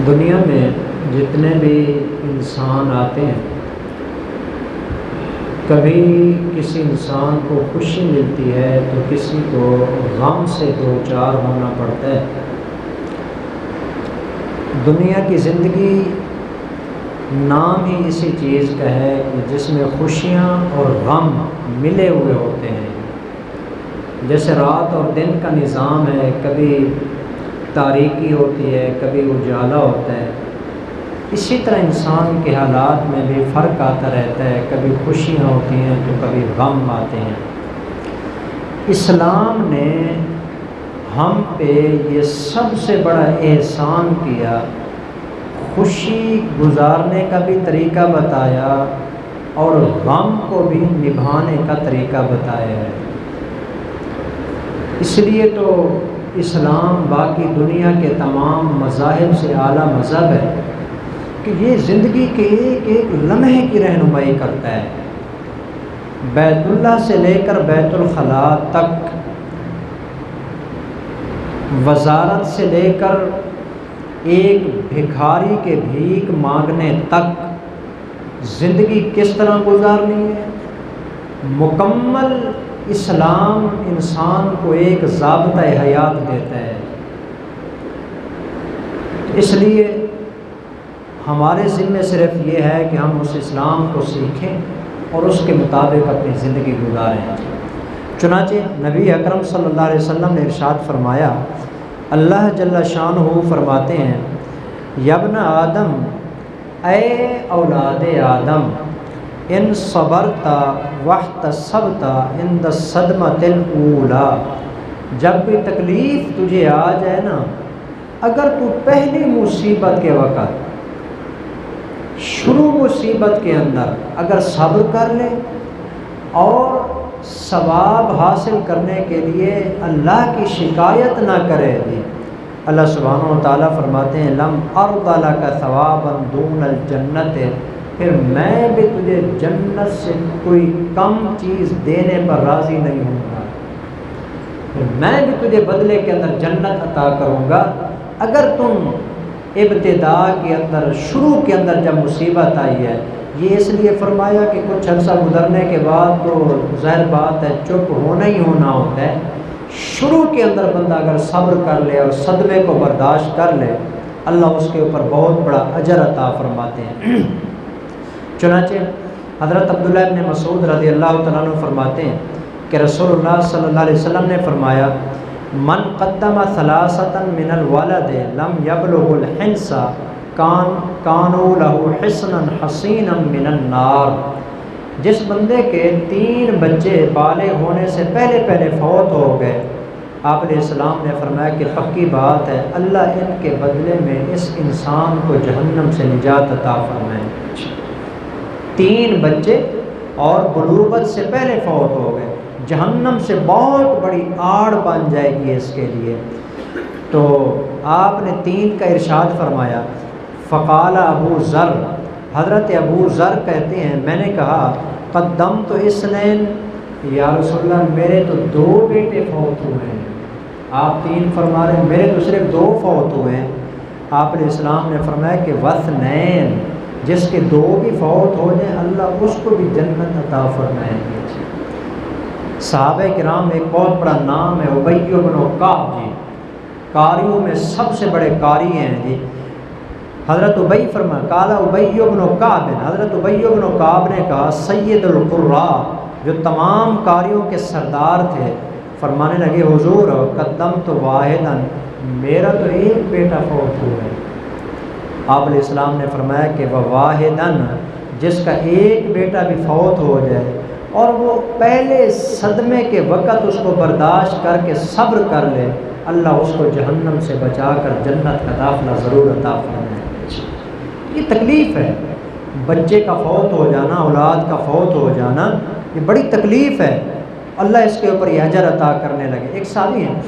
دنیا میں جتنے بھی انسان آتے ہیں، کبھی کسی انسان کو خوشی ملتی ہے تو کسی کو غم سے دو چار ہونا پڑتا ہے۔ دنیا کی زندگی نام ہی اسی چیز کا ہے کہ جس میں خوشیاں اور غم ملے ہوئے ہوتے ہیں۔ جیسے رات اور دن کا نظام ہے، کبھی تاریکی ہوتی ہے، کبھی اجالا ہوتا ہے، اسی طرح انسان کے حالات میں بھی فرق آتا رہتا ہے، کبھی خوشیاں ہوتی ہیں تو کبھی غم آتے ہیں۔ اسلام نے ہم پہ یہ سب سے بڑا احسان کیا، خوشی گزارنے کا بھی طریقہ بتایا اور غم کو بھی نبھانے کا طریقہ بتایا ہے۔ اس لیے تو اسلام باقی دنیا کے تمام مذاہب سے اعلیٰ مذہب ہے کہ یہ زندگی کے ایک ایک لمحے کی رہنمائی کرتا ہے، بیت اللہ سے لے کر بیت الخلاء تک، وزارت سے لے کر ایک بھکاری کے بھیک مانگنے تک زندگی کس طرح گزارنی ہے۔ مکمل اسلام انسان کو ایک ضابطہ حیات دیتا ہے۔ اس لیے ہمارے ذمے صرف یہ ہے کہ ہم اس اسلام کو سیکھیں اور اس کے مطابق اپنی زندگی گزاریں۔ چنانچہ نبی اکرم صلی اللہ علیہ وسلم نے ارشاد فرمایا، اللہ جل شانہ فرماتے ہیں، یابن آدم، اے اولاد آدم، ان صبرتا واحتسبت عند الصدمۃ الاولی، جب کوئی تکلیف تجھے آ جائے نا، اگر تو پہلی مصیبت کے وقت، شروع مصیبت کے اندر اگر صبر کر لے اور ثواب حاصل کرنے کے لیے اللہ کی شکایت نہ کرے دی، اللہ سبحانہ و تعالیٰ فرماتے ہیں، لم ارض لک ثوابا دون الجنت، پھر میں بھی تجھے جنت سے کوئی کم چیز دینے پر راضی نہیں ہوں گا، پھر میں بھی تجھے بدلے کے اندر جنت عطا کروں گا اگر تم ابتدا کے اندر، شروع کے اندر جب مصیبت آئی ہے۔ یہ اس لیے فرمایا کہ کچھ عرصہ گزرنے کے بعد تو ظاہر بات ہے چپ ہونا ہی ہونا ہوتا ہے، شروع کے اندر بندہ اگر صبر کر لے اور صدمے کو برداشت کر لے، اللہ اس کے اوپر بہت بڑا اجر عطا فرماتے ہیں۔ چنانچہ حضرت عبداللہ ابن مسعود رضی اللہ تعالیٰ عنہ فرماتے ہیں کہ رسول اللہ صلی اللہ علیہ وسلم نے فرمایا، من قدم ثلاثة من الولد لم يبلغ الحنس کانوا لہ حصنا حصینا من النار، جس بندے کے 3 بچے بالغ ہونے سے پہلے فوت ہو گئے، آپ علیہ السلام نے فرمایا کہ پکی بات ہے اللہ ان کے بدلے میں اس انسان کو جہنم سے نجات عطا فرمائے۔ 3 بچے اور بلوغت سے پہلے فوت ہو گئے، جہنم سے بہت بڑی آڑ بن جائے گی اس کے لیے۔ تو آپ نے 3 کا ارشاد فرمایا، فقال ابو ذر، حضرت ابو ذر کہتے ہیں میں نے کہا، قدمت اثنین، یا رسول اللہ میرے تو 2 بیٹے فوت ہوئے ہیں۔ آپ 3 فرما رہے ہیں، میرے تو صرف 2 فوت ہوئے ہیں۔ آپ علیہ السلام نے فرمایا کہ واثنین، جس کے 2 بھی فوت ہو جائیں اللہ اس کو بھی جنت عطا فرمائیں گے۔ صحابہ کرام ایک بہت بڑا نام ہے ابی بن کعب جی، قاریوں میں سب سے بڑے قاری ہیں جی۔ حضرت ابی فرمایا، قال ابی بن کعب، حضرت ابی بن کعب نے کہا، سید القراء، جو تمام قاریوں کے سردار تھے، فرمانے لگے، حضور قدمت واحدا، میرا تو 1 بیٹا فوت ہوا ہے۔ آپ علیہ السلام نے فرمایا کہ واحدا، جس کا 1 بیٹا بھی فوت ہو جائے اور وہ پہلے صدمے کے وقت اس کو برداشت کر کے صبر کر لے، اللہ اس کو جہنم سے بچا کر جنت کا داخلہ ضرور عطا فرمائے۔ یہ تکلیف ہے، بچے کا فوت ہو جانا، اولاد کا فوت ہو جانا، یہ بڑی تکلیف ہے، اللہ اس کے اوپر یہ اجر عطا کرنے لگے۔ ایک صحابی ہیں،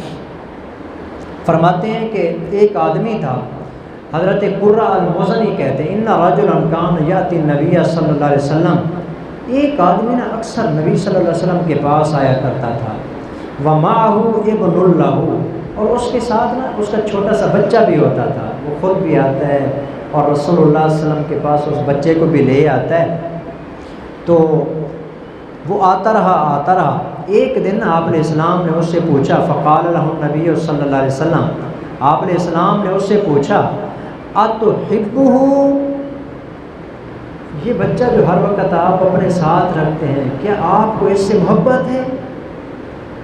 فرماتے ہیں کہ ایک آدمی تھا، حضرت قرہ المزنی کہتے ہیں، ان رجلا کان یاتی النبی صلی اللہ علیہ وسلم، ایک آدمی نا اکثر نبی صلی اللہ علیہ وسلم کے پاس آیا کرتا تھا، ومعہ ابن لہ، اور اس کے ساتھ نا اس کا چھوٹا سا بچہ بھی ہوتا تھا، وہ خود بھی آتا ہے اور رسول اللہ صلی اللہ علیہ وسلم کے پاس اس بچے کو بھی لے آتا ہے۔ تو وہ آتا رہا، ایک دن آپ علیہ السلام نے اس سے پوچھا، فقال له النبی صلی اللہ علیہ وسلم، آپ علیہ السلام نے اس سے پوچھا، اتحبہ، یہ بچہ جو ہر وقت آپ اپنے ساتھ رکھتے ہیں، کیا آپ کو اس سے محبت ہے؟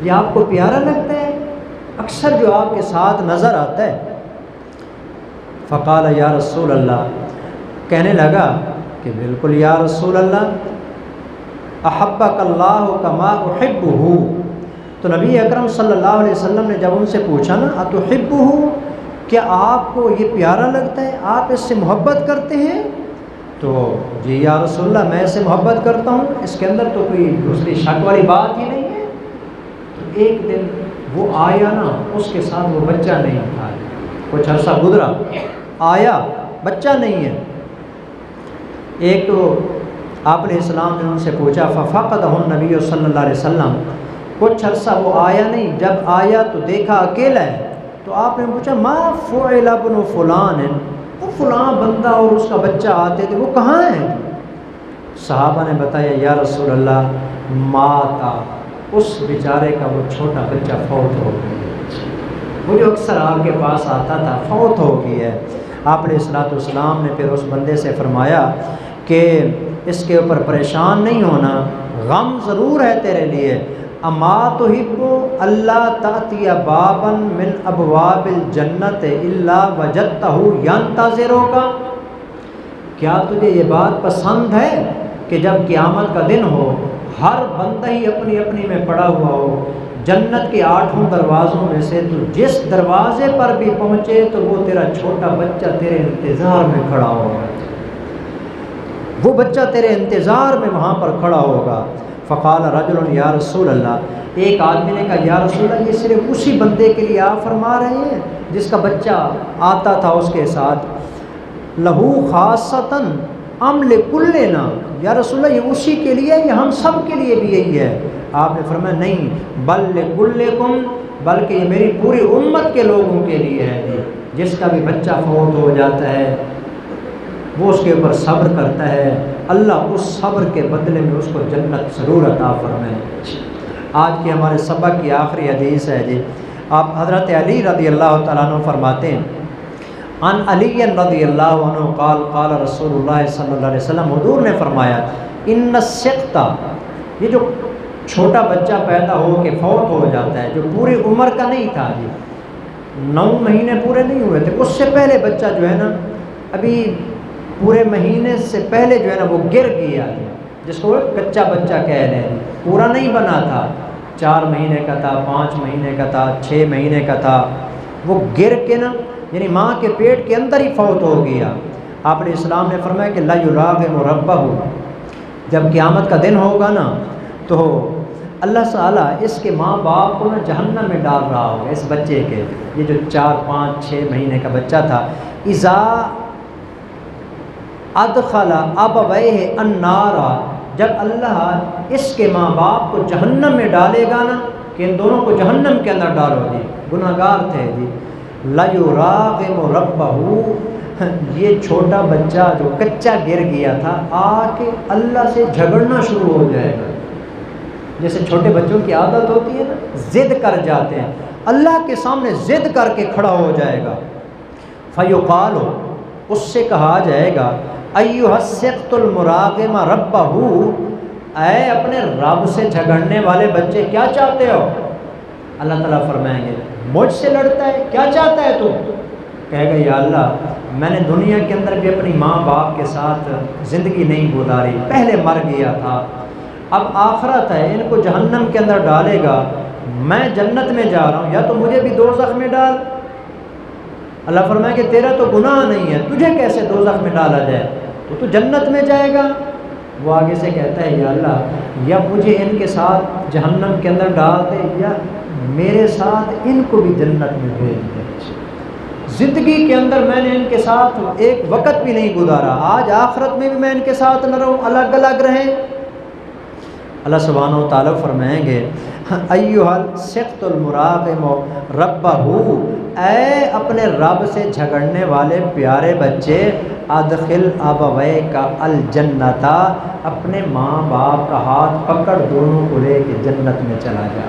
یہ آپ کو پیارا لگتا ہے؟ اکثر جو آپ کے ساتھ نظر آتا ہے۔ فقال یا رسول اللہ، کہنے لگا کہ بالکل یا رسول اللہ، احبک اللہ کما احبہ۔ تو نبی اکرم صلی اللہ علیہ وسلم نے جب ان سے پوچھا نا اتحبہ، کیا آپ کو یہ پیارا لگتا ہے، آپ اس سے محبت کرتے ہیں؟ تو جی یا رسول اللہ، میں اس سے محبت کرتا ہوں، اس کے اندر تو کوئی دوسری شک والی بات ہی نہیں ہے۔ تو ایک دن وہ آیا نا، اس کے ساتھ وہ بچہ نہیں تھا، کچھ عرصہ گزرا، آیا بچہ نہیں ہے۔ ایک تو آپ علیہ السلام نے ان سے پوچھا، ففقدہ النبی صلی اللہ علیہ وسلم، کچھ عرصہ وہ آیا نہیں، جب آیا تو دیکھا اکیلا ہے۔ تو آپ نے پوچھا، ما فعل ابن فلان، وہ فلاں بندہ اور اس کا بچہ آتے تھے، وہ کہاں ہیں؟ صحابہ نے بتایا، یا رسول اللہ، ماتا، اس بیچارے کا وہ چھوٹا بچہ فوت ہو گیا، وہ جو اکثر آپ کے پاس آتا تھا فوت ہو گیا ہے۔ آپ علیہ السلام نے پھر اس بندے سے فرمایا کہ اس کے اوپر پریشان نہیں ہونا، غم ضرور ہے تیرے لیے، اما تحب اللہ تأتی بابا من ابواب الجنت الا وجدتہ ینتظرک، کیا تجھے یہ بات پسند ہے کہ جب قیامت کا دن ہو، ہر بندہ ہی اپنی اپنی میں پڑا ہوا ہو، جنت کے 8 دروازوں میں سے تو جس دروازے پر بھی پہنچے تو وہ تیرا چھوٹا بچہ تیرے انتظار میں کھڑا ہوگا، وہ بچہ تیرے انتظار میں وہاں پر کھڑا ہوگا۔ فقال رجل یا رسول اللہ، ایک آدمی نے کہا، یا رسول اللہ، یہ صرف اسی بندے کے لیے آپ فرما رہے ہیں جس کا بچہ آتا تھا اس کے ساتھ؟ لہو خاصتاً ام لکلنا، یا رسول اللہ یہ اسی کے لیے یا ہم سب کے لیے بھی یہی ہے؟ آپ نے فرمایا نہیں، بل لکلکم، بلکہ یہ میری پوری امت کے لوگوں کے لیے ہے۔ جس کا بھی بچہ فوت ہو جاتا ہے وہ اس کے اوپر صبر کرتا ہے، اللہ اس صبر کے بدلے میں اس کو جنت ضرور عطا فرمائے۔ آج کے ہمارے سبق کی آخری حدیث ہے جی، آپ حضرت علی رضی اللہ تعالیٰ عنہ فرماتے ہیں، عن علی رضی اللہ عنہ قال قال رسول اللہ صلی اللہ علیہ وسلم، حضور نے فرمایا، ان السقطہ، یہ جو چھوٹا بچہ پیدا ہو کے فوت ہو جاتا ہے، جو پوری عمر کا نہیں تھا جی، 9 مہینے پورے نہیں ہوئے تھے، اس سے پہلے بچہ جو ہے نا، ابھی پورے مہینے سے پہلے جو ہے نا وہ گر گیا، جس کو کچا بچہ کہہ رہے ہیں، پورا نہیں بنا تھا، 4 مہینے کا تھا، 5 مہینے کا تھا، 6 مہینے کا تھا، وہ گر کے نا یعنی ماں کے پیٹ کے اندر ہی فوت ہو گیا۔ آپ علیہ السلام نے فرمایا کہ لا یراغم ربہ، جب قیامت کا دن ہوگا نا تو اللہ تعالیٰ اس کے ماں باپ کو نا جہنم میں ڈال رہا ہوگا، اس بچے کے، یہ جو 4 5 6 مہینے کا بچہ تھا، اذا ادخل ابویہ النار، جب اللہ اس کے ماں باپ کو جہنم میں ڈالے گا نا، کہ ان دونوں کو جہنم کے اندر ڈالو جی، گناہ گار تھے جی، لا یراغم ربہ، یہ چھوٹا بچہ جو کچا گر گیا تھا آ کے اللہ سے جھگڑنا شروع ہو جائے گا، جیسے چھوٹے بچوں کی عادت ہوتی ہے نا، ضد کر جاتے ہیں، اللہ کے سامنے ضد کر کے کھڑا ہو جائے گا۔ فیقال، اس سے کہا جائے گا، ایھا السقط المراغم ربہ، اے اپنے رب سے جھگڑنے والے بچے کیا چاہتے ہو؟ اللہ تعالیٰ فرمائیں گے، مجھ سے لڑتا ہے، کیا چاہتا ہے تو؟ کہے گا، یا اللہ، میں نے دنیا کے اندر بھی اپنی ماں باپ کے ساتھ زندگی نہیں گزاری، پہلے مر گیا تھا، اب آخرت ہے، ان کو جہنم کے اندر ڈالے گا، میں جنت میں جا رہا ہوں، یا تو مجھے بھی دوزخ میں ڈال۔ اللہ فرمائے کہ تیرا تو گناہ نہیں ہے، تجھے کیسے دوزخ میں ڈالا جائے، تو جنت میں جائے گا۔ وہ آگے سے کہتا ہے، یا اللہ، یا مجھے ان کے ساتھ جہنم کے اندر ڈال دے، یا میرے ساتھ ان کو بھی جنت میں بھیج دے۔ زندگی کے اندر میں نے ان کے ساتھ ایک وقت بھی نہیں گزارا، آج آخرت میں بھی میں ان کے ساتھ نہ رہوں، الگ الگ رہیں۔ اللہ سبحانہ و تعالیٰ فرمائیں گے، ایھا السقط المراغم ربہ، اے اپنے رب سے جھگڑنے والے پیارے بچے، ادخل ابویک الجنت، اپنے ماں باپ کا ہاتھ پکڑ دونوں کو لے کے جنت میں چلا جا۔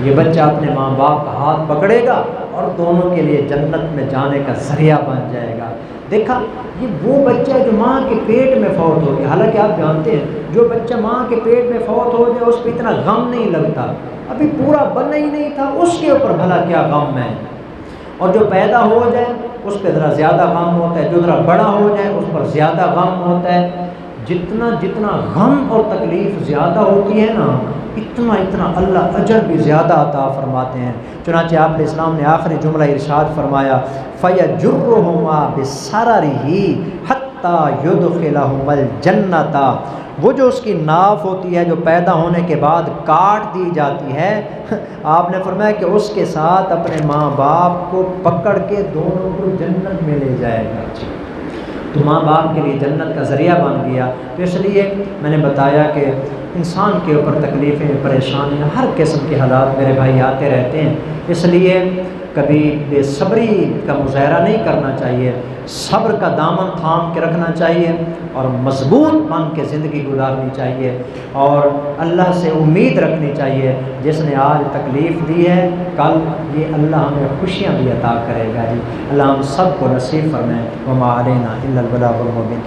یہ بچہ اپنے ماں باپ کا ہاتھ پکڑے گا اور دونوں کے لیے جنت میں جانے کا ذریعہ بن جائے گا۔ دیکھا، یہ وہ بچہ جو ماں کے پیٹ میں فوت ہو گیا، حالانکہ آپ جانتے ہیں جو بچہ ماں کے پیٹ میں فوت ہو جائے اس پہ اتنا غم نہیں لگتا، ابھی پورا بنا ہی نہیں تھا، اس کے اوپر بھلا کیا غم ہے۔ اور جو پیدا ہو جائے اس پہ ذرا زیادہ غم ہوتا ہے، جو ذرا بڑا ہو جائے اس پر زیادہ غم ہوتا ہے۔ جتنا غم اور تکلیف زیادہ ہوتی ہے نا، اتنا اللہ اجر بھی زیادہ عطا فرماتے ہیں۔ چنانچہ آپ علیہ السلام نے آخری جملہ ارشاد فرمایا، فَيَجُرُّهُمَا بِسَرَرِهِ حَتَّى يُدْخِلَهُمَ الْجَنَّةَ، وہ جو اس کی ناف ہوتی ہے جو پیدا ہونے کے بعد کاٹ دی جاتی ہے، آپ نے فرمایا کہ اس کے ساتھ اپنے ماں باپ کو پکڑ کے دونوں کو جنت میں لے جائے گا۔ تو ماں باپ کے لیے جنت کا ذریعہ بن گیا۔ تو اس لیے میں نے بتایا کہ انسان کے اوپر تکلیفیں، پریشانیاں، ہر قسم کے حالات میرے بھائی آتے رہتے ہیں، اس لیے کبھی بے صبری کا مظاہرہ نہیں کرنا چاہیے، صبر کا دامن تھام کے رکھنا چاہیے اور مضبوط بن کے زندگی گزارنی چاہیے، اور اللہ سے امید رکھنی چاہیے جس نے آج تکلیف دی ہے کل یہ اللہ ہمیں خوشیاں بھی عطا کرے گا۔ جی اللہ ہم سب کو نصیب فرمائے۔ وما علینا الا البلاغ المبین۔